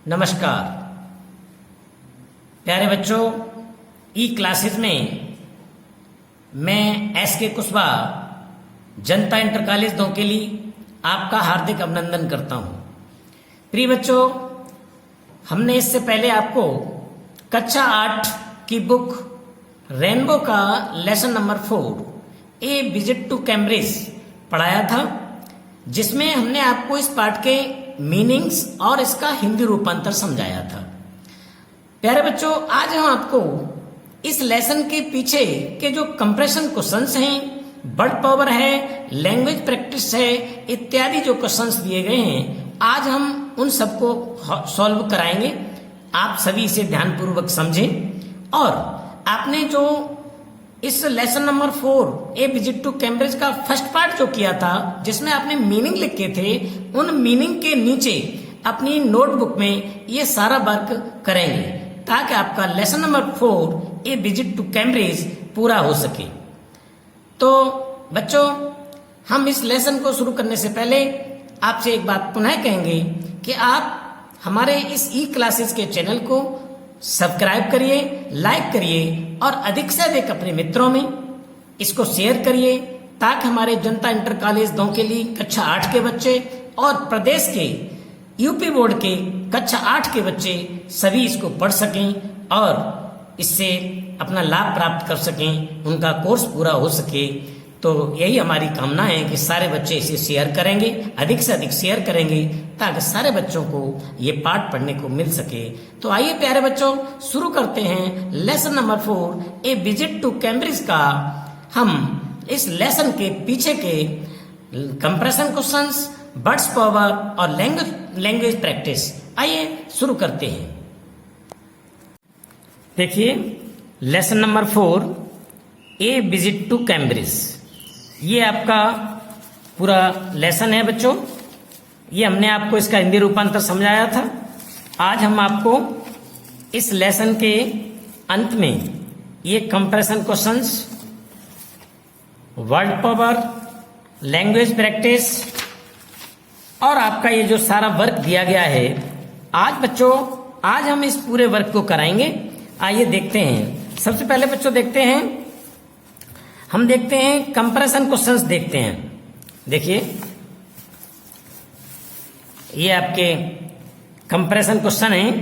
नमस्कार प्यारे बच्चों, ई क्लासेस में मैं एस.के. कुशवाहा जनता इंटर कॉलेज दोकेली आपका हार्दिक अभिनंदन करता हूं। प्रिय बच्चों, हमने इससे पहले आपको कक्षा 8 की बुक रेनबो का lesson number 4 a visit to Cambridge पढ़ाया था, जिसमें हमने आपको इस पाठ के मीनिंग्स और इसका हिंदी रूपांतर समझाया था। प्यारे बच्चों, आज हम आपको इस लेसन के पीछे के जो कंप्रेशन क्वेश्चंस हैं, वर्ड पावर है, लैंग्वेज प्रैक्टिस है, इत्यादि जो क्वेश्चंस दिए गए हैं, आज हम उन सबको सॉल्व कराएंगे। आप सभी इसे ध्यानपूर्वक समझें। और आपने जो इस lesson number 4 a visit to Cambridge का फर्स्ट पार्ट जो किया था, जिसमें आपने मीनिंग लिखे थे, उन मीनिंग के नीचे अपनी नोटबुक में ये सारा वर्क करेंगे, ताकि आपका lesson number 4 a visit to Cambridge पूरा हो सके। तो बच्चों, हम इस लेसन को शुरू करने से पहले आपसे एक बात पुनः कहेंगे कि आप हमारे इस ई क्लासेस के चैनल को सब्सक्राइब करिए, लाइक करिए और अधिक से अधिक अपने मित्रों में इसको शेयर करिए, ताकि हमारे जनता इंटर कॉलेज दोकेली कक्षा 8 के बच्चे और प्रदेश के यूपी बोर्ड के कक्षा 8 के बच्चे सभी इसको पढ़ सकें और इससे अपना लाभ प्राप्त कर सकें, उनका कोर्स पूरा हो सके। तो यही हमारी कामना है कि सारे बच्चे इसे शेयर करेंगे, अधिक से अधिक शेयर करेंगे, ताकि सारे बच्चों को ये पाठ पढ़ने को मिल सके। तो आइए प्यारे बच्चों, शुरू करते हैं lesson number 4 a visit to Cambridge का। हम इस लेसन के पीछे के कंप्रेशन क्वेश्चंस, वर्ड्स पावर और लैंग्वेज प्रैक्टिस, आइए शुरू करते हैं। देखिए, lesson number 4 a visit to Cambridge, ये आपका पूरा लेसन है बच्चों। ये हमने आपको इसका हिंदी रूपांतर समझाया था। आज हम आपको इस लेसन के अंत में ये comparison questions, word power, language practice और आपका ये जो सारा वर्क दिया गया है, आज बच्चों, आज हम इस पूरे वर्क को कराएंगे। आइए देखते हैं। सबसे पहले बच्चों देखते हैं, हम देखते हैं कंपैरिजन क्वेश्चंस देखते हैं। देखिए, ये आपके कंपैरिजन क्वेश्चन है,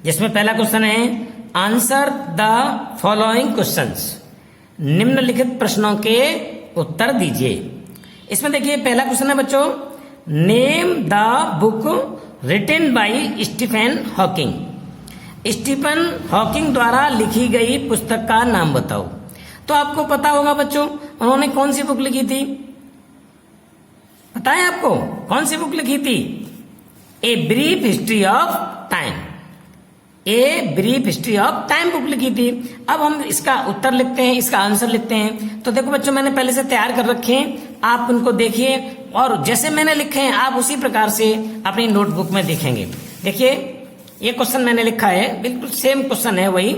जिसमें पहला क्वेश्चन है आंसर द फॉलोइंग क्वेश्चंस, निम्नलिखित प्रश्नों के उत्तर दीजिए। इसमें देखिए पहला क्वेश्चन है बच्चों, name the book written by Stephen Hawking, Stephen Hawking द्वारा लिखी गई पुस्तक का नाम बताओ। तो आपको पता होगा बच्चों, उन्होंने कौन सी बुक लिखी थी? पता है आपको कौन सी बुक लिखी थी? ए brief history of time, A brief history of time book लिखी थी। अब हम इसका उत्तर लिखते हैं, इसका आंसर लिखते हैं। तो देखो बच्चों, मैंने पहले से तैयार कर रखे हैं, आप उनको देखिए और जैसे मैंने लिखे हैं आप उसी प्रकार से अपनी नोटबुक में देखेंगे। देखिए, ये क्वेश्चन मैंने लिखा है, बिल्कुल सेम क्वेश्चन है, वही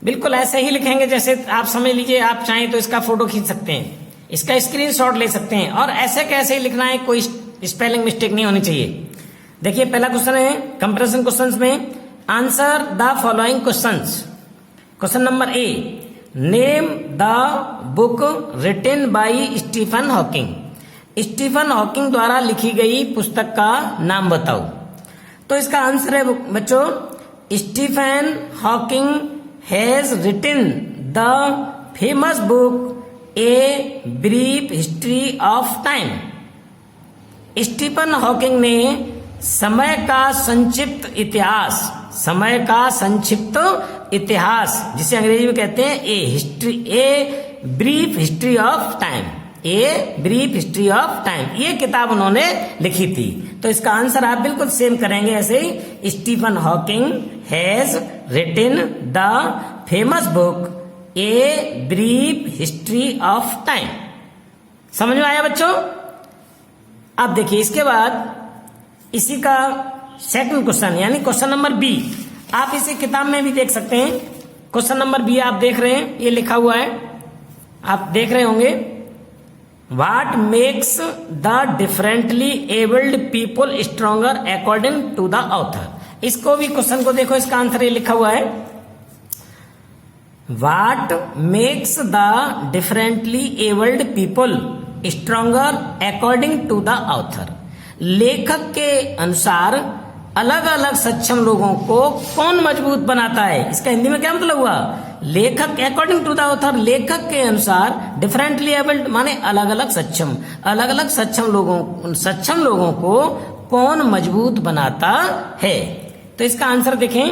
बिल्कुल ऐसे ही लिखेंगे जैसे आप समझ लीजिए। आप चाहें तो इसका फोटो खींच सकते हैं, इसका स्क्रीनशॉट ले सकते हैं, और ऐसे कैसे ही लिखना है, कोई स्पेलिंग मिस्टेक नहीं होनी चाहिए। देखिए, पहला क्वेश्चन है कंपैरिजन क्वेश्चंस में, answer the following questions. Question number a, name the book written by Stephen Hawking, Stephen Hawking द्वारा लिखी गई पुस्तक का नाम बताओ। तो इसका आंसर है बच्चों, Stephen Hawking has written the famous book a brief history of time. Stephen Hawking ने समय का संक्षिप्त इतिहास, समय का संक्षिप्त इतिहास, जिसे अंग्रेजी में कहते हैं ए brief history of time, A brief history of time, ये किताब उन्होंने लिखी थी। तो इसका आंसर आप बिल्कुल सेम करेंगे ऐसे ही, Stephen Hawking has written the famous book a brief history of time. समझ में आया बच्चों? अब देखिए, इसके बाद इसी का सेकंड क्वेश्चन, यानी क्वेश्चन नंबर बी, आप इसे किताब में भी देख सकते हैं। क्वेश्चन नंबर बी आप देख रहे हैं, ये लिखा हुआ है, आप देख रहे होंगे। What makes the differently abled people stronger according to the author? इसको भी क्वेश्चन को देखो, इसका आंसर ये लिखा हुआ है, what makes the differently abled people stronger according to the author. लेखक के अनुसार अलग अलग सक्षम लोगों को कौन मजबूत बनाता है। इसका हिंदी में क्या मतलब हुआ, लेखक अकॉर्डिंग टू द ऑथर, लेखक के अनुसार डिफरेंटली एबल्ड माने अलग अलग सक्षम लोगों को कौन मजबूत बनाता है। तो इसका आंसर देखें,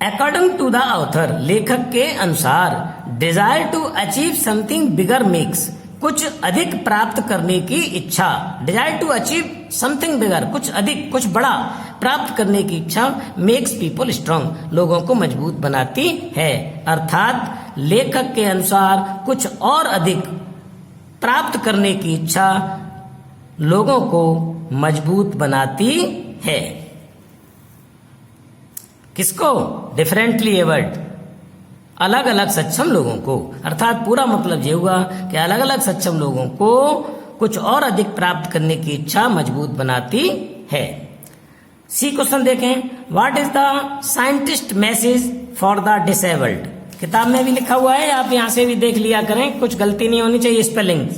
अकॉर्डिंग टू द ऑथर, लेखक के अनुसार desire to achieve something bigger makes, कुछ अधिक प्राप्त करने की इच्छा, desire to achieve something bigger, कुछ अधिक कुछ बड़ा प्राप्त करने की इच्छा, मेक्स पीपल स्ट्रांग, लोगों को मजबूत बनाती है। अर्थात लेखक के अनुसार कुछ और अधिक प्राप्त करने की इच्छा लोगों को मजबूत बनाती है। किसको, डिफरेंटली एबल्ड, अलग अलग सक्षम लोगों को। अर्थात पूरा मतलब ये हुआ कि अलग अलग सक्षम लोगों को कुछ और अधिक प्राप्त करने की इच्छा मजबूत बनाती है। सी क्वेश्चन देखें, what is the scientist message for the disabled. किताब में भी लिखा हुआ है, आप यहां से भी देख लिया करें, कुछ गलती नहीं होनी चाहिए स्पेलिंग।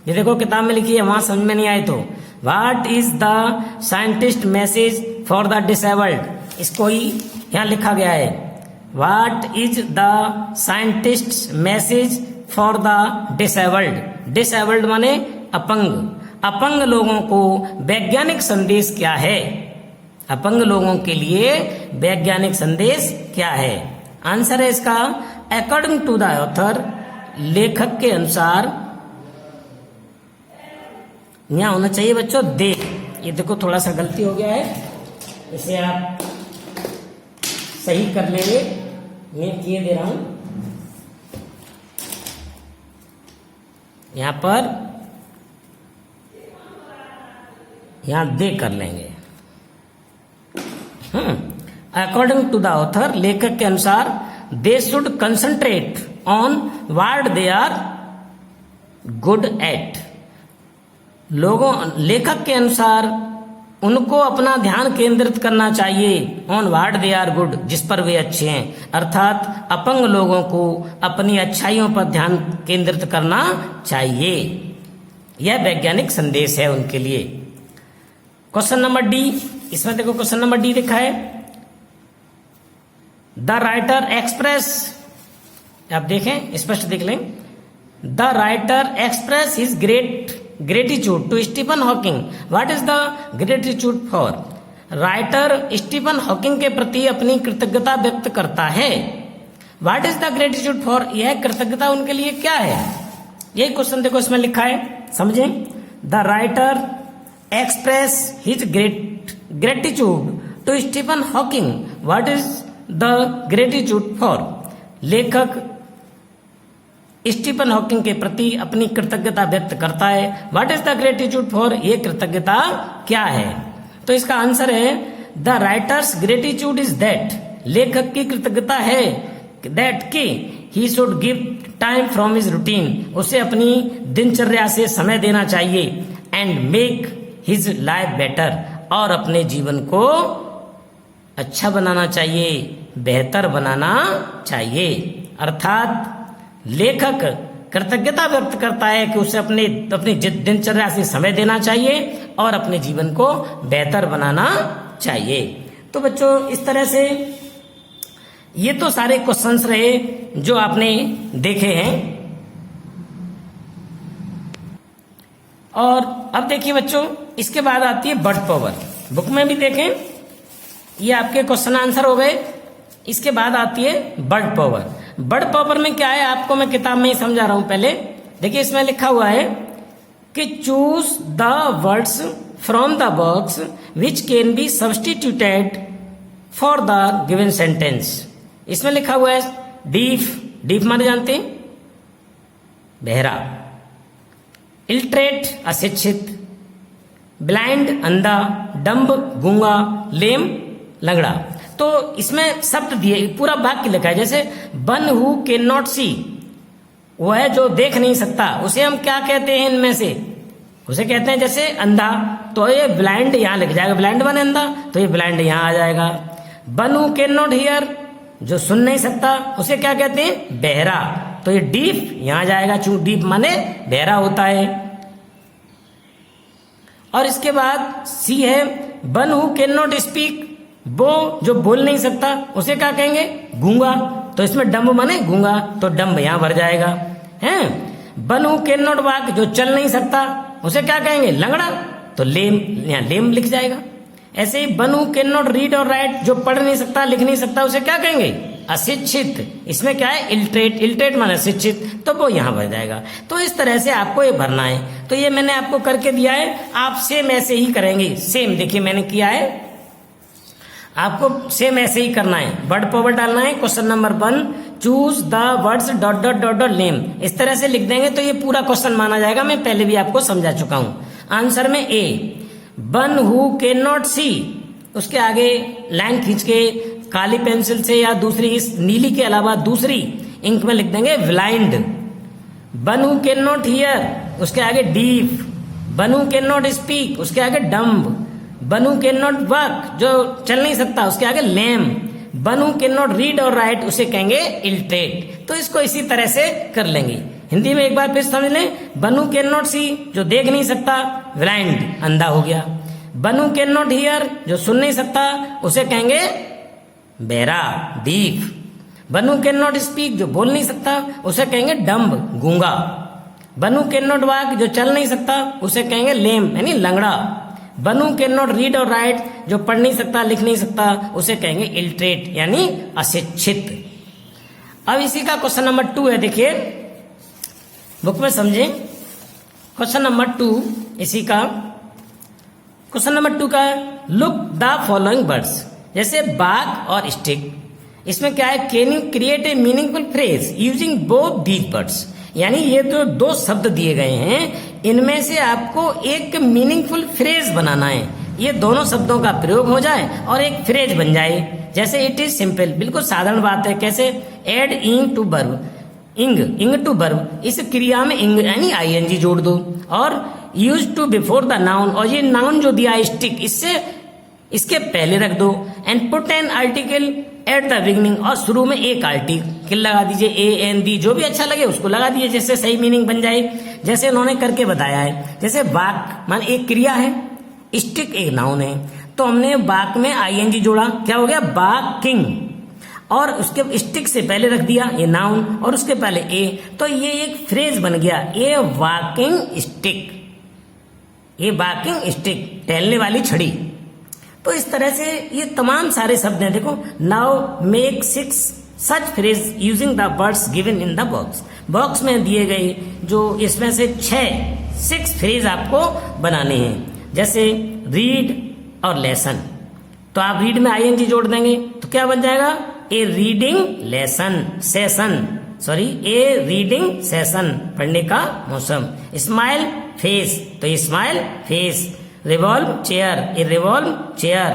ये देखो किताब में लिखी है, वहां समझ में नहीं आए तो, what is the scientist message for the disabled, इसको ही यहां लिखा गया है, what is the scientist message for the disabled. Disabled माने अपंग, अपंग लोगों को वैज्ञानिक संदेश क्या है, अपंग लोगों के लिए वैज्ञानिक संदेश क्या है। आंसर है इसका, अकॉर्डिंग टू द ऑथर, लेखक के अनुसार, यहां होना चाहिए बच्चों दे, ये देखो थोड़ा सा गलती हो गया है, इसे आप सही कर लेंगे, मैं किए दे रहा हूं, यहां पर यहां दे कर लेंगे। अकॉर्डिंग टू द ऑथर, लेखक के अनुसार, they should concentrate on what they are good at. लोगों, लेखक के अनुसार उनको अपना ध्यान केंद्रित करना चाहिए on what they are good, जिस पर वे अच्छे हैं। अर्थात अपंग लोगों को अपनी अच्छाइयों पर ध्यान केंद्रित करना चाहिए, यह वैज्ञानिक संदेश है उनके लिए। क्वेश्चन नंबर डी, इसमें देखो क्वेश्चन नंबर डी लिखा है, द राइटर एक्सप्रेस, आप देखें स्पष्ट देख लें, the writer express his gratitude to Stephen Hawking. What is the gratitude for. Writer Stephen Hawking के प्रति अपनी कृतज्ञता व्यक्त करता है। What is the gratitude for, यह कृतज्ञता उनके लिए क्या है, यही क्वेश्चन देखो इसमें लिखा है, समझें। The writer express his gratitude to Stephen Hawking. What is the gratitude for, लेखक स्टीफन हॉकिंग के प्रति अपनी कृतज्ञता व्यक्त करता है। What is the gratitude for, ये कृतज्ञता क्या है। तो इसका आंसर है, the writer's gratitude is that, लेखक की कृतज्ञता है दैट कि he should give time from his routine, उसे अपनी दिनचर्या से समय देना चाहिए, and make his life better, और अपने जीवन को अच्छा बनाना चाहिए, बेहतर बनाना चाहिए। अर्थात लेखक कृतज्ञता व्यक्त करता है कि उसे अपनी दिनचर्या से समय देना चाहिए और अपने जीवन को बेहतर बनाना चाहिए। तो बच्चों इस तरह से ये तो सारे क्वेश्चंस रहे जो आपने देखे हैं। और अब देखिए बच्चों, इसके बाद आती है बर्ड पावर। बुक में भी देखें, ये आपके क्वेश्चन आंसर हो गए। इसके बाद आती है बर्ड पावर। बर्ड पावर में क्या है, आपको मैं किताब में ही समझा रहा हूं। पहले देखिए, इसमें लिखा हुआ है कि choose the words from the box which can be substituted for the given sentence. इसमें लिखा हुआ है डीफ, डीफ माने जानते हैं बहरा, इल्टरेट अशिक्षित, ब्लाइंड अंधा, डम्ब गूंगा, लेम लंगड़ा। तो इसमें शब्द दिए, पूरा वाक्य लिखा है, जैसे वन हु कैन नॉट सी, वह जो देख नहीं सकता, उसे हम क्या कहते हैं इनमें से, उसे कहते हैं जैसे अंधा, तो ये ब्लाइंड यहाँ लिख जाएगा, ब्लाइंड माने अंधा, तो ये ब्लाइंड यहाँ आ जाएगा। One who cannot here, जो सुन नहीं सकता, उसे क्या कहते हैं, बहरा, तो ये डीफ यहाँ जाएगा, चूंकि डीफ माने बहरा होता है। और इसके बाद सी है one who cannot speak, वो जो बोल नहीं सकता उसे क्या कहेंगे, गूंगा, तो इसमें डम्ब माने गूंगा, तो डम्ब यहाँ भर जाएगा हैं। One who cannot walk, जो चल नहीं सकता उसे क्या कहेंगे, लंगड़ा, तो लेम, यहाँ लेम लिख जाएगा। ऐसे ही one who cannot read और राइट, जो पढ़ नहीं सकता लिख नहीं सकता उसे क्या कहेंगे, अशिक्षित। इसमें क्या है, इल्टरेट, इल्टरेट माने शिक्षित, तो वो यहाँ भर जाएगा। तो इस तरह से आपको ये भरना है। तो ये मैंने आपको करके दिया है, आप सेम ऐसे ही करेंगे। सेम देखिए मैंने किया है, आपको सेम ऐसे ही करना है। वर्ड पावर डालना है। Question number 1, choose the words dot dot dot dot name, इस तरह से लिख देंगे तो ये पूरा क्वेश्चन माना जाएगा। मैं पहले भी आपको समझा चुका हूं। आंसर में ए, वन हु कैन नॉट सी, उसके आगे लाइन खींच के काली पेंसिल से या दूसरी इस नीली के अलावा दूसरी इंक में लिख देंगे blind. One who cannot hear, उसके आगे deaf. One who cannot speak, उसके आगे dumb. One who cannot walk, जो चल नहीं सकता, उसके आगे lame. One who cannot read और राइट, उसे कहेंगे इल्टरेट। तो इसको इसी तरह से कर लेंगे। हिंदी में एक बार फिर समझ लें। वन हु कैन नॉट सी, जो देख नहीं सकता, ब्लाइंड, अंधा हो गया। One who cannot here, जो सुन नहीं सकता, उसे कहेंगे बहरा, deaf. One who cannot speak, जो बोल नहीं सकता, उसे कहेंगे डम्ब, गूंगा। One who cannot walk, जो चल नहीं सकता, उसे कहेंगे लेम यानी लंगड़ा। One who cannot read और राइट, जो पढ़ नहीं सकता लिख नहीं सकता, उसे कहेंगे इल्टरेट यानी अशिक्षित। अब इसी का क्वेश्चन नंबर 2 है, देखिए बुक में समझें। क्वेश्चन नंबर 2 इसी का, क्वेश्चन नंबर 2 का लुक द फॉलोइंग वर्ड्स, जैसे बाग और स्टिक। इसमें क्या है, can you create a meaningful phrase using both these words, यानी ये जो 2 शब्द दिए गए हैं इनमें से आपको एक मीनिंगफुल फ्रेज बनाना है। ये दोनों शब्दों का प्रयोग हो जाए और एक फ्रेज बन जाए। जैसे इट इज सिंपल, बिल्कुल साधारण बात है। कैसे, add ing to verb, ing to verb, इस क्रिया में इंग यानी आईएनजी जोड़ दो, और use to before the noun, और ये नाउन जो दिया है स्टिक, इससे इसके पहले रख दो। And put an article at the beginning, और शुरू में एक आर्टिकल लगा दीजिए, ए एन दी, जो भी अच्छा लगे उसको लगा दीजिए, जिससे सही मीनिंग बन जाए। जैसे उन्होंने करके बताया है। जैसे बाक मान एक क्रिया है, स्टिक एक नाउन है, तो हमने बाक में आईएनजी जोड़ा, क्या हो गया, बाकिंग, और उसके स्टिक से पहले रख दिया ये नाउन और उसके पहले ए, तो ये एक फ्रेज बन गया, ए वॉकिंग स्टिक, ये वॉकिंग स्टिक, टहलने वाली छड़ी। तो इस तरह से ये तमाम सारे शब्द हैं। देखो, now make 6 such phrase using the words given in the box. Box में दिए गए जो इसमें से 6 फ्रेज आपको बनाने हैं। जैसे रीड और लेसन, तो आप रीड में आईएनजी जोड़ देंगे तो क्या बन जाएगा, ए रीडिंग लेसन सेशन, सॉरी ए रीडिंग सेशन, पढ़ने का मौसम। स्माइल फेस, तो स्माइल फेस। रिवॉल्व चेयर, ए रिवॉल्व चेयर।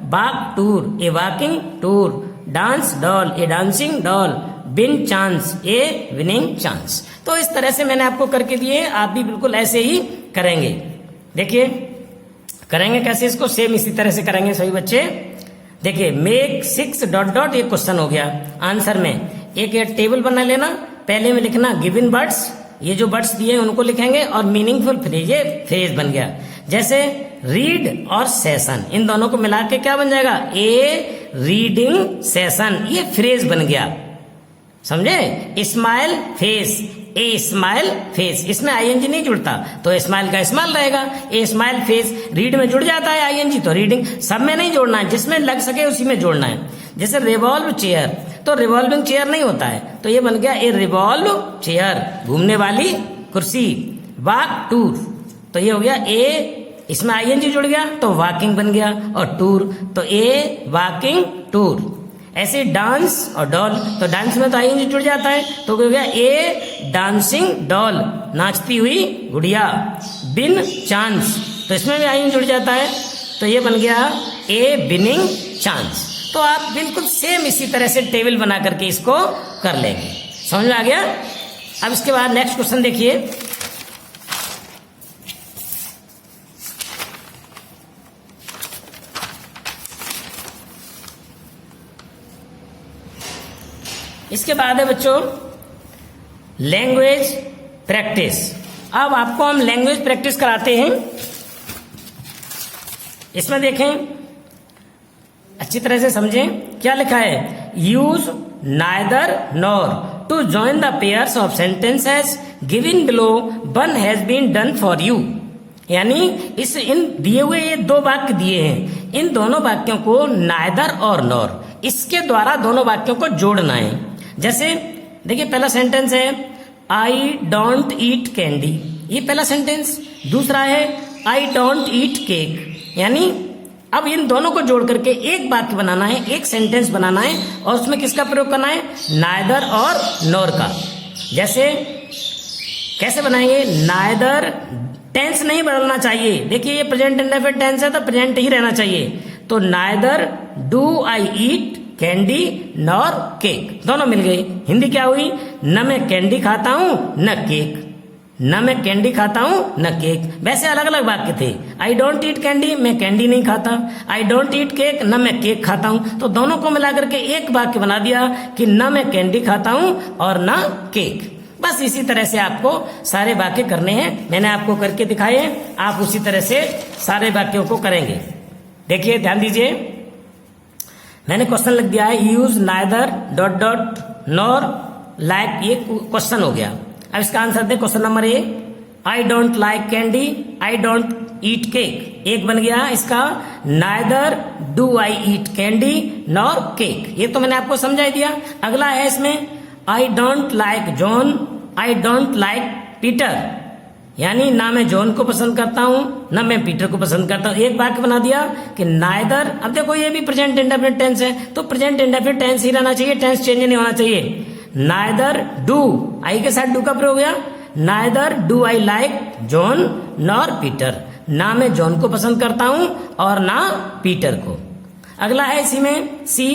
वॉक टूर, ए वॉकिंग टूर। डांस डॉल, ए डांसिंग डॉल। विन चांस, ए विनिंग चांस। तो इस तरह से मैंने आपको करके दिए, आप भी बिल्कुल ऐसे ही करेंगे। देखिए करेंगे कैसे इसको, सेम इसी तरह से करेंगे सभी बच्चे। देखिए मेक 6 डॉट डॉट, ये क्वेश्चन हो गया। आंसर में एक ये टेबल बना लेना, पहले में लिखना गिवन वर्ड्स, ये जो वर्ड्स दिए उनको लिखेंगे, और मीनिंगफुल फ्रेज, ये फ्रेज बन गया। जैसे रीड और सेशन, इन दोनों को मिला के क्या बन जाएगा, ए रीडिंग सेशन, ये फ्रेज बन गया, समझे। Smile face, a smile face, इसमें आईएनजी नहीं जुड़ता तो स्माइल का स्माइल रहेगा। ए स्माइल फेस, रीड में जुड़ जाता है आईएनजी, तो रीडिंग, सब में नहीं जोड़ना है, जिसमें लग सके उसी में जोड़ना है। जैसे रिवॉल्व चेयर, तो रिवॉल्विंग चेयर नहीं होता है, तो ये बन गया ए रिवॉल्व चेयर, घूमने वाली कुर्सी। वॉक टूर, तो ये हो गया ए, इसमें आईएनजी जुड़ गया तो वॉकिंग बन गया, और टूर तो ए वॉकिंग टूर। ऐसे डांस और डॉल, तो डांस में तो आईएनजी जुड़ जाता है तो हो गया ए डांसिंग डॉल, नाचती हुई गुड़िया। बिन चांस, तो इसमें भी आईएनजी जुड़ जाता है तो ये बन गया ए बिनिंग चांस। तो आप बिल्कुल सेम इसी तरह से टेबल बना करके इसको कर लेंगे। समझ में आ गया। अब इसके बाद नेक्स्ट क्वेश्चन देखिए। इसके बाद है बच्चों लैंग्वेज प्रैक्टिस। अब आपको हम लैंग्वेज प्रैक्टिस कराते हैं। इसमें देखें, अच्छी तरह से समझें क्या लिखा है। Use neither nor to join the pairs of sentences given below, one has been done for you. यानी इन दिए हुए ये दो वाक्य दिए हैं, इन दोनों वाक्यों को नाइदर और नॉर, इसके द्वारा दोनों वाक्यों को जोड़ना है। जैसे देखिए पहला सेंटेंस है आई डोंट ईट कैंडी, ये पहला सेंटेंस। दूसरा है आई डोंट ईट केक। यानी अब इन दोनों को जोड़ करके एक वाक्य बनाना है, एक सेंटेंस बनाना है, और उसमें किसका प्रयोग करना है, नाइदर और नॉर का। जैसे कैसे बनाएंगे, नाइदर, टेंस नहीं बदलना चाहिए। देखिए ये प्रेजेंट इंडेफिनिट टेंस है तो प्रेजेंट ही रहना चाहिए। तो neither do I eat candy nor cake, दोनों मिल गए। हिंदी क्या हुई, न मैं कैंडी खाता हूं न केक, न मैं कैंडी खाता हूं न केक। वैसे अलग अलग वाक्य थे। आई डोंट ईट कैंडी, मैं कैंडी नहीं खाता। आई डोंट ईट केक, न मैं केक खाता हूं। तो दोनों को मिलाकर के एक वाक्य बना दिया कि न मैं कैंडी खाता हूं और न केक। बस इसी तरह से आपको सारे वाक्य करने हैं। मैंने आपको करके दिखाए, आप उसी तरह से सारे वाक्यों को करेंगे। देखिए ध्यान दीजिए, मैंने क्वेश्चन लिख दिया है use neither dot dot nor like, ये क्वेश्चन हो गया। अब इसका answer they. Question number A, I don't like candy, I don't eat cake. एक बन गया इसका neither do I eat candy nor cake, ये तो मैंने आपको समझा दिया। अगला है इसमें I don't like John, I don't like Peter. यानी ना मैं जॉन को पसंद करता हूं ना मैं पीटर को पसंद करता हूं। एक वाक्य बना दिया कि नाइदर, अब देखो ये भी प्रेजेंट इंडेफिनिट टेंस है तो प्रेजेंट इंडेफिनिट टेंस ही रहना चाहिए, टेंस चेंज नहीं होना चाहिए। नाइदर डू, आई के साथ डू का प्रयोग हुआ। Neither do I like John nor Peter, ना मैं जॉन को पसंद करता हूं और ना पीटर को। अगला है इसी में सी,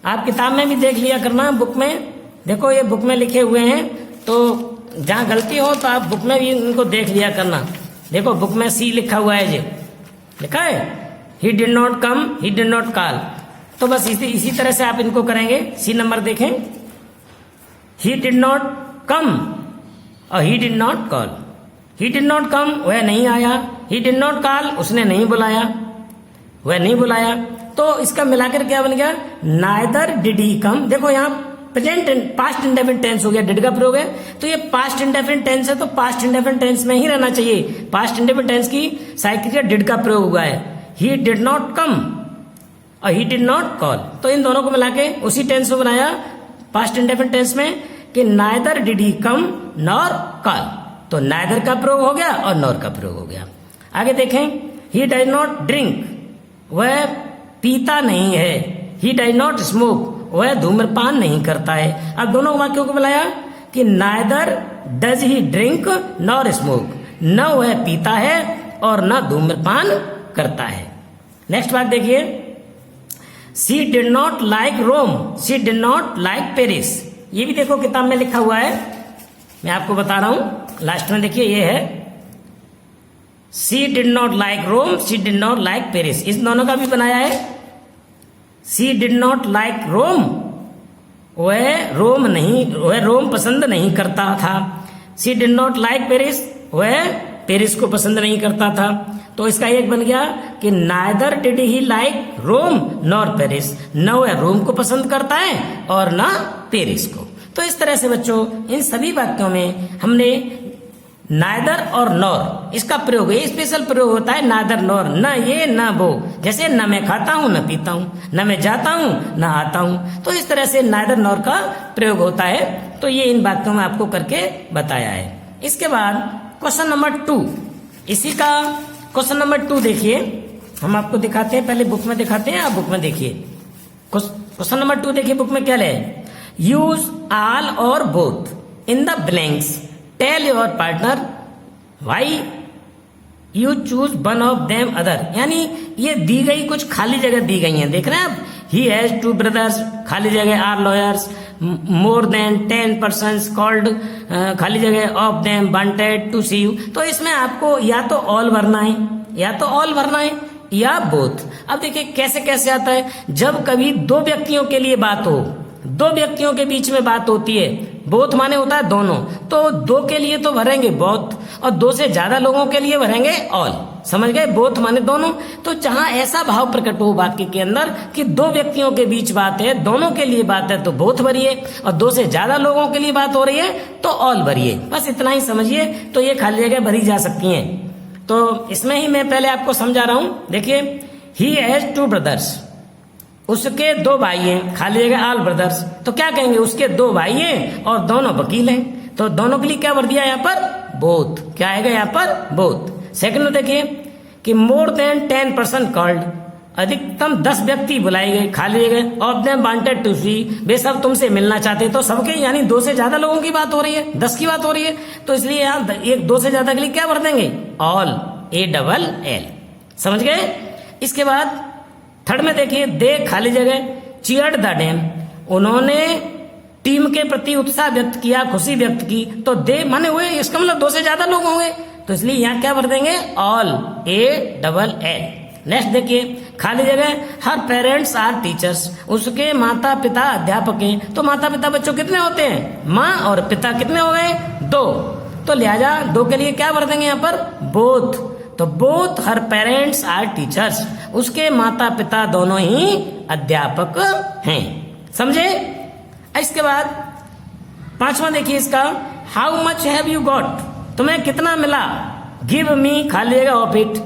आप किताब में भी देख लिया करना, बुक में देखो ये बुक में लिखे हुए हैं, तो जहां गलती हो तो आप बुक में भी इनको देख लिया करना। देखो बुक में सी लिखा हुआ है, ये लिखा है he did not come, he did not call. तो बस इसी तरह से आप इनको करेंगे। सी नंबर देखें, ही डिड नॉट कम और he did not call. He did not come, वह नहीं आया। ही डिड नॉट कॉल, उसने नहीं बुलाया, वह नहीं बुलाया। तो इसका मिलाकर क्या बन गया, नाइदर डिड ही कम। देखो यहाँ प्रेजेंट पास्ट इंडेफिनिट टेंस हो गया, डिड का प्रयोग है, तो ये पास्ट इंडेफिनिट टेंस है तो पास्ट इंडेफिनिट टेंस में ही रहना चाहिए। पास्ट इंडेफिनिट टेंस की साइकिल का डिड का प्रयोग हुआ है। ही डिड नॉट कम और ही डिड नॉट कॉल, तो इन दोनों को मिला के उसी टेंस में बनाया पास्ट इंडेफिनिट टेंस में कि neither did he come nor call. तो नाइदर का प्रयोग हो गया और नॉर का प्रयोग हो गया। आगे देखें, ही डज नॉट ड्रिंक, वह पीता नहीं है। ही डज नॉट स्मोक, वह धूम्रपान नहीं करता है। अब दोनों वाक्यों को मिलाया कि neither does he drink nor smoke, न वह पीता है और न धूम्रपान करता है। नेक्स्ट बात देखिए, she did not like Rome, she did not like Paris. ये भी देखो किताब में लिखा हुआ है, मैं आपको बता रहा हूं। लास्ट में देखिए ये है she did not like Rome, she did not like Paris. इस दोनों का भी बनाया है। She did not like Rome, वह रोम पसंद नहीं करता था। She did not like Paris, वह पेरिस को पसंद नहीं करता था। तो इसका एक बन गया कि neither did he like Rome nor Paris, न वह रोम को पसंद करता है और न पेरिस को। तो इस तरह से बच्चों इन सभी वाक्यों में हमने नाइदर और नॉर इसका प्रयोग, ये स्पेशल प्रयोग होता है नाइदर नॉर, न ये न वो। जैसे न मैं खाता हूं न पीता हूं, न मैं जाता हूं न आता हूं। तो इस तरह से नाइदर नॉर का प्रयोग होता है। तो ये इन वाक्यों में आपको करके बताया है। इसके बाद क्वेश्चन नंबर 2, इसी का क्वेश्चन नंबर 2 देखिए, हम आपको दिखाते हैं, पहले बुक में दिखाते हैं, आप बुक में देखिए। क्वेश्चन नंबर 2 देखिए बुक में क्या है, use all or both in the blanks, tell your partner why you choose one of them other. यानी ये दी गई कुछ खाली जगह दी गई हैं, देख रहे हैं आप। ही हैज 2 ब्रदर्स, खाली जगह are lawyers, more than 10 persons called, खाली जगह of them wanted to see you. तो इसमें आपको या तो ऑल भरना है, या तो ऑल भरना है या बोथ। अब देखिए कैसे कैसे आता है, जब कभी 2 व्यक्तियों के लिए बात हो दो व्यक्तियों के बीच में बात होती है, बोथ माने होता है दोनों, तो दो के लिए तो भरेंगे बोथ, और दो से ज्यादा लोगों के लिए भरेंगे ऑल। समझ गए? बोथ माने दोनों। तो जहां ऐसा भाव प्रकट हो वाक्य के अंदर कि दो व्यक्तियों के बीच बात है, दोनों के लिए बात है, तो बोथ भरिए, और दो से ज्यादा लोगों के लिए बात हो रही है तो ऑल भरिए। बस इतना ही समझिए, तो ये खाली जगह भरी जा सकती हैं। तो इसमें ही मैं पहले आपको समझा रहा हूं। देखिए, ही हैज 2 ब्रदर्स, उसके 2 भाई हैं, खाली जगह ऑल ब्रदर्स। तो क्या कहेंगे? उसके 2 भाई हैं और दोनों वकील हैं, तो दोनों के लिए क्या भर दिया यहाँ पर? बोथ। क्या आएगा यहाँ पर? बोथ। सेकंड में देखिए कि मोर देन 10 पर्सन कॉल्ड, अधिकतम 10 व्यक्ति बुलाए गए, खाली जगह ऑफ देम वांटेड टू सी, वे सब तुमसे मिलना चाहते। तो सबके यानी 2 से ज्यादा लोगों की बात हो रही है, 10 की बात हो रही है, तो इसलिए यहाँ एक 2 से ज्यादा के लिए क्या भर देंगे? All, ALL। समझ गए? इसके बाद थर्ड में देखिए, दे खाली जगह चीयर्ड द डैम, उन्होंने टीम के प्रति उत्साह व्यक्त किया, खुशी व्यक्त की। तो दे माने हुए, इसका मतलब 2 से ज्यादा लोग होंगे, तो इसलिए यहाँ क्या भर देंगे? All, ALL। नेक्स्ट देखिए, खाली जगह हर पेरेंट्स आर टीचर्स, उसके माता पिता अध्यापक हैं। तो माता पिता बच्चों कितने होते हैं? माँ और पिता कितने हो गए? 2। तो लिहाजा 2 के लिए क्या भर देंगे यहाँ पर? बोथ। तो both her parents are teachers, उसके माता पिता दोनों ही अध्यापक हैं। समझे? इसके बाद 5वां देखिए इसका, how much have you got, तुम्हें कितना मिला? गिव मी खाली जगह ऑफ इट,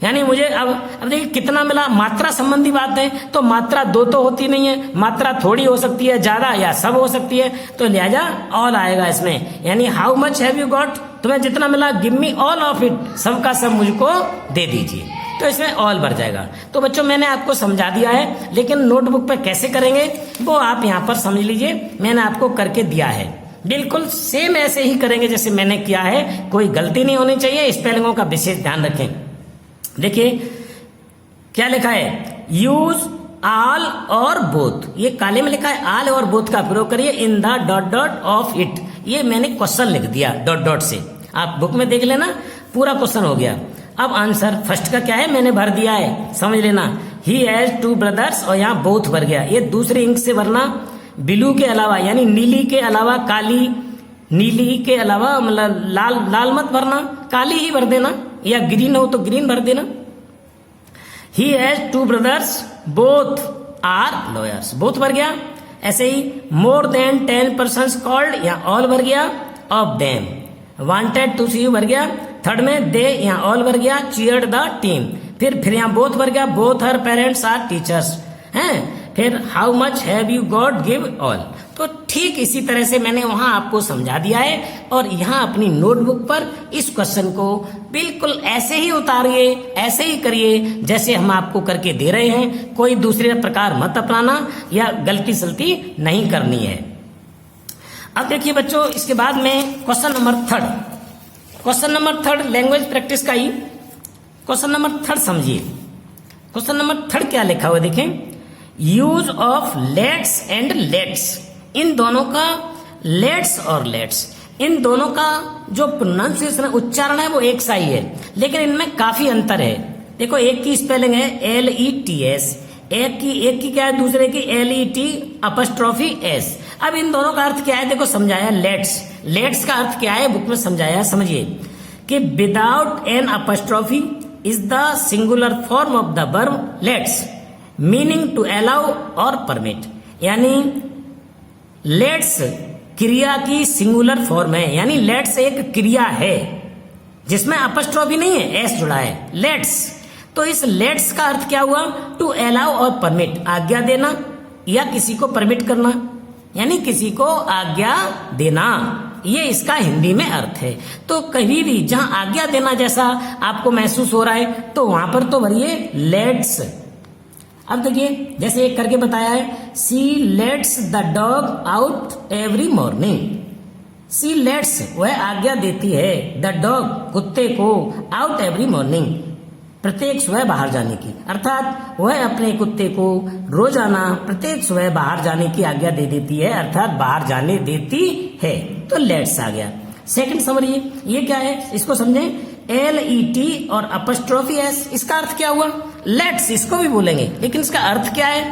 यानी मुझे अब देखिए कितना मिला, मात्रा संबंधी बात है, तो मात्रा 2 तो होती नहीं है, मात्रा थोड़ी हो सकती है, ज्यादा या सब हो सकती है, तो लिहाजा ऑल आएगा इसमें। यानी how much have you got, तुम्हें जितना मिला, give me all of it, सबका सब मुझको दे दीजिए, तो इसमें ऑल भर जाएगा। तो बच्चों मैंने आपको समझा दिया है, लेकिन नोटबुक पे कैसे करेंगे वो आप यहाँ पर समझ लीजिए, मैंने आपको करके दिया है। बिल्कुल सेम ऐसे ही करेंगे जैसे मैंने किया है, कोई गलती नहीं होनी चाहिए, स्पेलिंगों का विशेष ध्यान रखें। देखिए क्या लिखा है, यूज ऑल और बोथ, ये काले में लिखा है ऑल और बोथ का प्रयोग करिए in the dot dot of it, ये मैंने क्वेश्चन लिख दिया डॉट डॉट से, आप बुक में देख लेना, पूरा क्वेश्चन हो गया। अब आंसर फर्स्ट का क्या है मैंने भर दिया है, समझ लेना, ही हैज 2 ब्रदर्स, और यहाँ बोथ भर गया। ये दूसरे इंक से भरना, ब्लू के अलावा यानी नीली के अलावा काली, नीली के अलावा मतलब लाल मत भरना, काली ही भर देना, या ग्रीन हो तो ग्रीन भर देना। He has 2 brothers, both are lawyers, both भर गया। ऐसे ही मोर देन 10 पर्सन्स कॉल्ड, या ऑल भर गया, of them, wanted to see you भर गया। थर्ड में दे, यहाँ ऑल भर गया, चीयर्ड द टीम, फिर यहाँ बोथ भर गया, both her parents are teachers हैं। फिर how much have you got, give all. तो ठीक इसी तरह से मैंने वहां आपको समझा दिया है, और यहाँ अपनी नोटबुक पर इस क्वेश्चन को बिल्कुल ऐसे ही उतारिए, ऐसे ही करिए जैसे हम आपको करके दे रहे हैं, कोई दूसरे प्रकार मत अपनाना या गलती सलती नहीं करनी है। अब देखिए बच्चों, इसके बाद में question number 3, question number 3 language practice का ही क्वेश्चन नंबर 3 समझिए। क्वेश्चन नंबर 3 क्या लिखा हुआ देखें, use of let's and lets, इन दोनों का लेट्स और लेट्स, इन दोनों का जो प्रोनाउंसिएशन उच्चारण है वो एक सा ही है, लेकिन इनमें काफी अंतर है। देखो एक की स्पेलिंग है LETS, एक की क्या है, दूसरे की LET''S। अब इन दोनों का अर्थ क्या है देखो समझाया, लेट्स, लेट्स का अर्थ क्या है बुक में समझाया, समझिए कि without an apostrophe is the singular form of the verb let's, meaning to allow or permit, यानी लेट्स क्रिया की सिंगुलर फॉर्म है, यानी लेट्स एक क्रिया है जिसमें अपॉस्ट्रोफी नहीं है, एस जुड़ा है, लेट्स। तो इस लेट्स का अर्थ क्या हुआ, टू अलाउ और परमिट, आज्ञा देना या किसी को परमिट करना, यानी किसी को आज्ञा देना, ये इसका हिंदी में अर्थ है। तो कहीं भी जहां आज्ञा देना जैसा आपको महसूस हो रहा है तो वहां पर तो भरिए लेट्स। अब देखिए जैसे एक करके बताया है, see let's the dog out every morning, see let's वह आज्ञा देती है, द डॉग कुत्ते को, आउट एवरी मॉर्निंग प्रत्येक सुबह बाहर जाने की, अर्थात वह अपने कुत्ते को रोजाना प्रत्येक सुबह बाहर जाने की आज्ञा दे देती है, अर्थात बाहर जाने देती है, तो लेट्स आ गया। सेकंड समझिए, ये क्या है इसको समझें, LET और अपॉस्ट्रोफी S, इसका अर्थ क्या हुआ, लेट्स इसको भी बोलेंगे, लेकिन इसका अर्थ क्या है,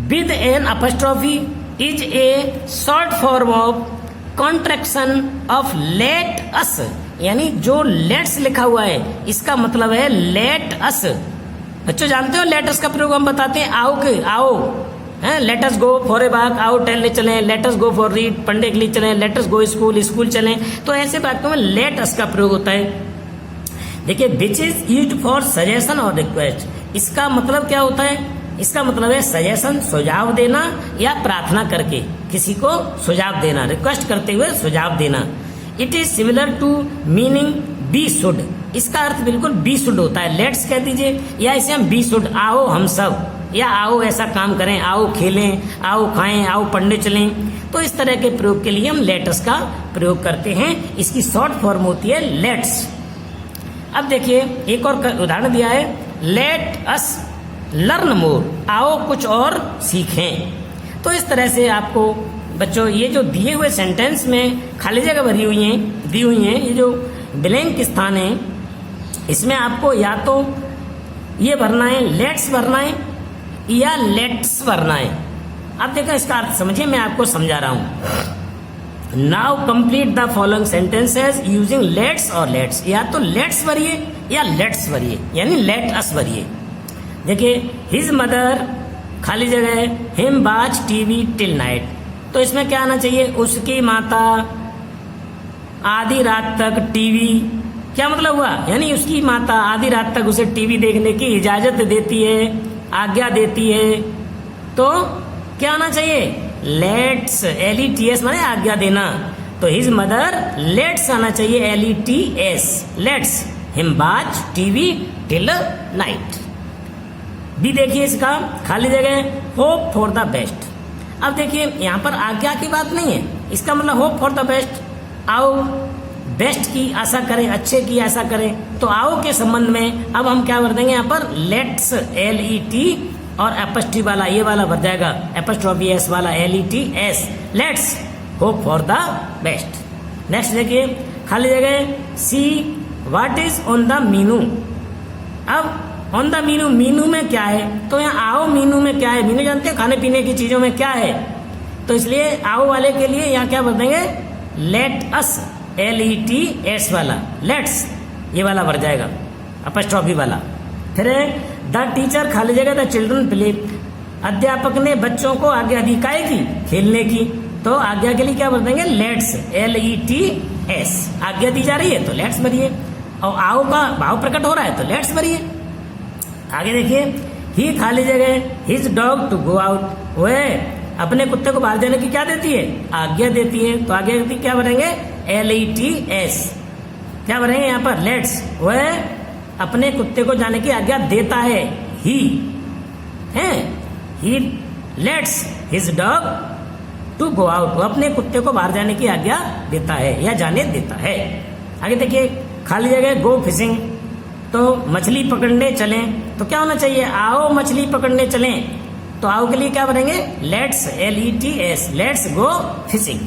with an apostrophe is a short form of contraction of let us, यानी जो लेट्स लिखा हुआ है इसका मतलब है लेट अस। बच्चों जानते हो लेट अस का प्रयोग हम बताते हैं आओ के, आओ है, let us go for a walk, आओ टहलने चलें, let us go for read, पढ़ने के लिए चलें, लेट अस गो स्कूल, स्कूल चलें। तो ऐसे वाक्यों में लेट अस का प्रयोग होता है। देखिए which is used for suggestion और रिक्वेस्ट, इसका मतलब क्या होता है? इसका मतलब है सजेशन, सुझाव देना या प्रार्थना करके किसी को सुझाव देना, रिक्वेस्ट करते हुए सुझाव देना। It is similar to meaning be should, इसका अर्थ बिल्कुल बी शुड होता है। लेट्स कह दीजिए या इसे हम बी शुड, आओ हम सब, या आओ ऐसा काम करें, आओ खेलें, आओ खाएं, आओ पढ़ने चलें। तो इस तरह के प्रयोग के लिए हम लेट्स का प्रयोग करते हैं। इसकी शॉर्ट फॉर्म होती है लेट्स। अब देखिए एक और उदाहरण दिया है, लेट अस लर्न मोर, आओ कुछ और सीखें। तो इस तरह से आपको बच्चों ये जो दिए हुए सेंटेंस में खाली जगह भरी हुई हैं, दी हुई हैं, ये जो ब्लैंक स्थान है, इसमें आपको या तो ये भरना है, लेट्स भरना है या लेट्स भरना है। अब देखो इसका अर्थ समझिए, मैं आपको समझा रहा हूं। Now complete the following sentences using let's और लेट्स, या तो लेट्स भरिए या लेट्स भरिए, यानी लेट अस भरिए। देखिए हिज मदर खाली जगह है, him watch TV till night, तो इसमें क्या आना चाहिए? उसकी माता आधी रात तक टीवी, क्या मतलब हुआ? यानी उसकी माता आधी रात तक उसे टीवी देखने की इजाजत देती है, आज्ञा देती है। तो क्या आना चाहिए? लेट्स, LETS माने आज्ञा देना। तो हिज मदर लेट्स आना चाहिए, LETS, let's him watch TV till night. भी देखिए इसका खाली जगह होप फॉर द बेस्ट। अब देखिए यहाँ पर आज्ञा की बात नहीं है, इसका मतलब होप फॉर द बेस्ट, आओ बेस्ट की आशा करें, अच्छे की आशा करें। तो आओ के संबंध में अब हम क्या भर देंगे यहाँ पर? लेट्स, LET और एपस्ट्री वाला ये वाला भर जाएगा, एपस्ट्रॉफी S वाला LETS, let's hope for the best. Next देखिए खाली जगह सी what is on the Meenu. अब ऑन द मीनू, मीनू में क्या है? तो यहाँ आओ मीनू में क्या है? मीनू जानते हो खाने पीने की चीजों में क्या है? तो इसलिए आओ वाले के लिए यहाँ क्या भर देंगे? लेट अस, LETS वाला, लेट्स ये वाला भर जाएगा, अपस्ट्रॉफी वाला। फिर द टीचर खाली जगह द चिल्ड्रन प्ले, अध्यापक ने बच्चों को आज्ञा दी काय की? खेलने की। तो आज्ञा के लिए क्या भर देंगे? लेट्स, LETS, आज्ञा दी जा रही है तो लेट्स भरिए, और आओ का भाव प्रकट हो रहा है तो लेट्स भरिए। आगे देखिए ही खाली जगह his dog to go out, वह अपने कुत्ते को बाहर जाने की क्या देती है? आज्ञा देती है। तो आगे क्या भरेंगे? LETS, क्या भरेंगे यहाँ पर? लेट्स, वह अपने कुत्ते को जाने की आज्ञा देता है, ही है, he lets his dog to go out, वो अपने कुत्ते को बाहर जाने की आज्ञा देता है या जाने देता है। आगे देखिए खाली जगह गो फिशिंग, तो मछली पकड़ने चलें, तो क्या होना चाहिए? आओ मछली पकड़ने चलें। तो आओ के लिए क्या भरेंगे? Let's, LETS, let's go fishing.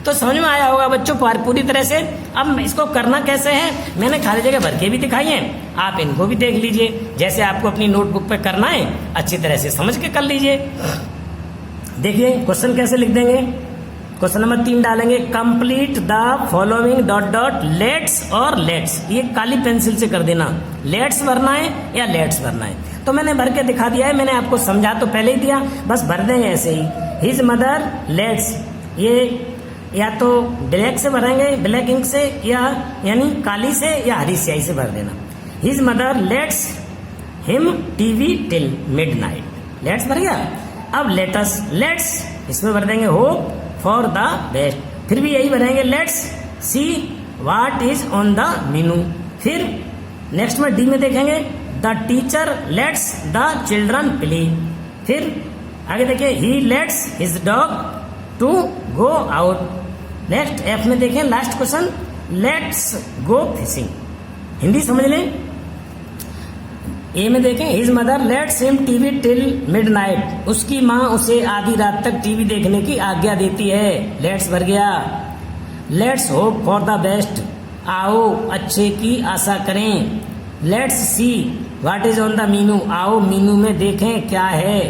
तो समझ में आया होगा बच्चों पूरी तरह से। अब इसको करना कैसे है मैंने खाली जगह भर के भी दिखाई है, आप इनको भी देख लीजिए, जैसे आपको अपनी नोटबुक पे करना है अच्छी तरह से समझ के कर लीजिए। देखिए क्वेश्चन कैसे लिख देंगे। क्वेश्चन नंबर 3 डालेंगे, complete the following dot dot let's और लेट्स, ये काली पेंसिल से कर देना, लेट्स भरना है या लेट्स भरना है। तो मैंने भर के दिखा दिया है, मैंने आपको समझा तो पहले ही दिया, बस भर देंगे ऐसे ही। हिज मदर लेट्स, ये या तो ब्लैक से भरेंगे, ब्लैक इंक से, या यानी काली से या हरी स्याही से भर देना। His mother lets him TV till midnight, let's भर गया। अब लेटस, लेट्स इसमें भर देंगे होप फॉर द बेस्ट, फिर भी यही भरेंगे let's see what is on the menu. फिर नेक्स्ट में डी में देखेंगे the teacher lets the children play. फिर आगे देखिए he lets his dog to go out. Next F में देखें last question, let's go fishing. Hindi समझ लें। ए में देखें his mother lets him TV till midnight, उसकी माँ उसे आधी रात तक टीवी देखने की आज्ञा देती है, लेट्स भर गया। Let's hope for the best, आओ अच्छे की आशा करें। Let's see what is on the menu, आओ मीनू में देखें क्या है।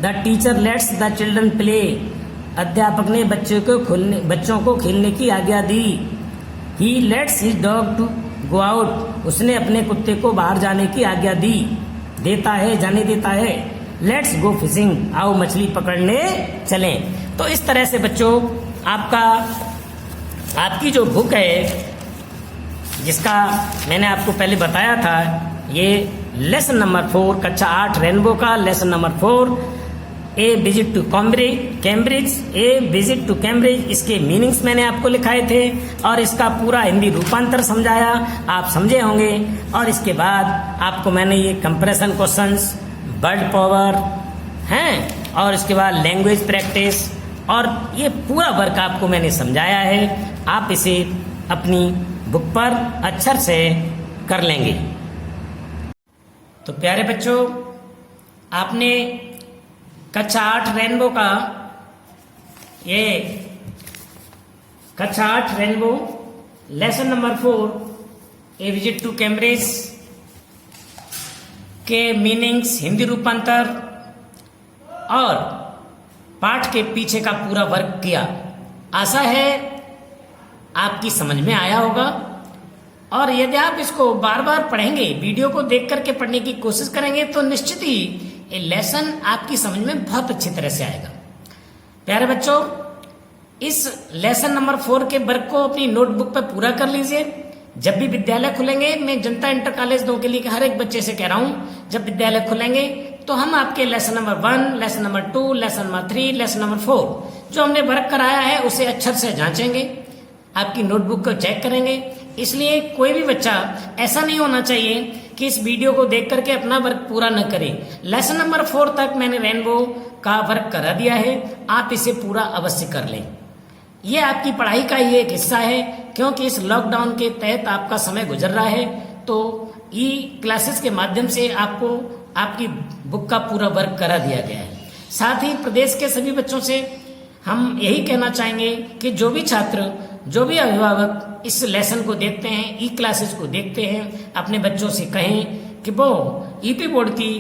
The teacher lets the children play, अध्यापक ने बच्चों को खेलने की आज्ञा दी। He lets his dog to go out, उसने अपने कुत्ते को बाहर जाने की आज्ञा दी, देता है, जाने देता है। लेट्स गो फिशिंग, आओ मछली पकड़ने चलें। तो इस तरह से बच्चों आपकी जो बुक है, जिसका मैंने आपको पहले बताया था, ये लेसन नंबर 4 कक्षा 8 रेनबो का lesson number 4 a visit to Cambridge, a visit to Cambridge, इसके मीनिंग्स मैंने आपको लिखाए थे और इसका पूरा हिंदी रूपांतर समझाया, आप समझे होंगे। और इसके बाद आपको मैंने ये कंपैरिजन क्वेश्चंस, वर्ड पावर हैं, और इसके बाद लैंग्वेज प्रैक्टिस, और ये पूरा वर्क आपको मैंने समझाया है। आप इसे अपनी बुक पर अक्षर से कर लेंगे। तो प्यारे बच्चों, आपने कक्षा 8 रेनबो का ये कक्षा 8 Rainbow lesson number 4 a visit to Cambridge के मीनिंग्स, हिंदी रूपांतर और पाठ के पीछे का पूरा वर्क किया। आशा है आपकी समझ में आया होगा, और यदि आप इसको बार बार पढ़ेंगे, वीडियो को देख करके पढ़ने की कोशिश करेंगे, तो निश्चित ही ये लेसन आपकी समझ में बहुत अच्छी तरह से आएगा। प्यारे बच्चों, इस लेसन नंबर 4 के वर्क को अपनी नोटबुक पर पूरा कर लीजिए। जब भी विद्यालय खुलेंगे, मैं जनता इंटर कॉलेज दोकेली के हर एक बच्चे से कह रहा हूं, जब विद्यालय खुलेंगे तो हम आपके lesson number 1, lesson number 2, lesson number 3, lesson number 4 जो हमने वर्क कराया है उसे अक्षर से जांचेंगे, आपकी नोटबुक को चेक करेंगे। इसलिए कोई भी बच्चा ऐसा नहीं होना चाहिए कि इस वीडियो को देख करके अपना वर्क पूरा न करे। लेसन नंबर 4 तक मैंने रेनबो का वर्क करा दिया है, आप इसे पूरा अवश्य कर लें। ये आपकी पढ़ाई का ही एक हिस्सा है, क्योंकि इस लॉकडाउन के तहत आपका समय गुजर रहा है, तो ई क्लासेस के माध्यम से आपको आपकी बुक का पूरा वर्क करा दिया गया है। साथ ही प्रदेश के सभी बच्चों से हम यही कहना चाहेंगे कि जो भी छात्र, जो भी अभिभावक इस लेसन को देखते हैं, ई क्लासेस को देखते हैं, अपने बच्चों से कहें कि वो ईपी बोर्ड की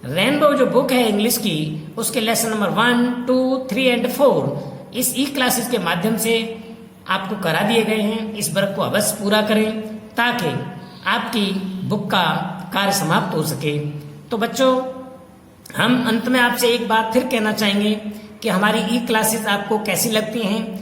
रेनबो जो बुक है इंग्लिश की, उसके लेसन नंबर 1, 2, 3 एंड 4 इस ई क्लासेस के माध्यम से आपको करा दिए गए हैं। इस वर्क को अवश्य पूरा करें ताकि आपकी बुक का कार्य समाप्त हो सके। तो बच्चों, हम अंत में आपसे एक बात फिर कहना चाहेंगे कि हमारी ई क्लासेस आपको कैसी लगती हैं।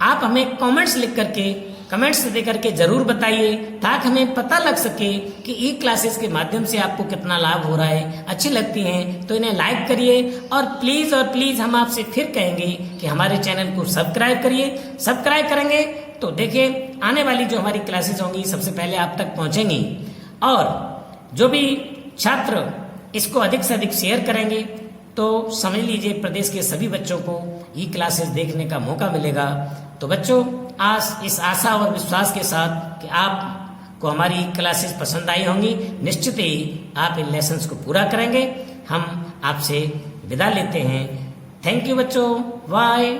आप हमें कमेंट्स लिख करके, कमेंट्स दे करके जरूर बताइए, ताकि हमें पता लग सके कि ई क्लासेस के माध्यम से आपको कितना लाभ हो रहा है। अच्छी लगती हैं तो इन्हें लाइक करिए, और प्लीज हम आपसे फिर कहेंगे कि हमारे चैनल को सब्सक्राइब करिए। सब्सक्राइब करेंगे तो देखिए आने वाली जो हमारी क्लासेस होंगी सबसे पहले आप तक पहुंचेंगी, और जो भी छात्र इसको अधिक से अधिक शेयर करेंगे तो समझ लीजिए प्रदेश के सभी बच्चों को ई क्लासेस देखने का मौका मिलेगा। तो बच्चों, आज इस आशा और विश्वास के साथ कि आपको हमारी क्लासेस पसंद आई होंगी, निश्चित ही आप इन लेसन्स को पूरा करेंगे। हम आपसे विदा लेते हैं। थैंक यू बच्चों, बाय।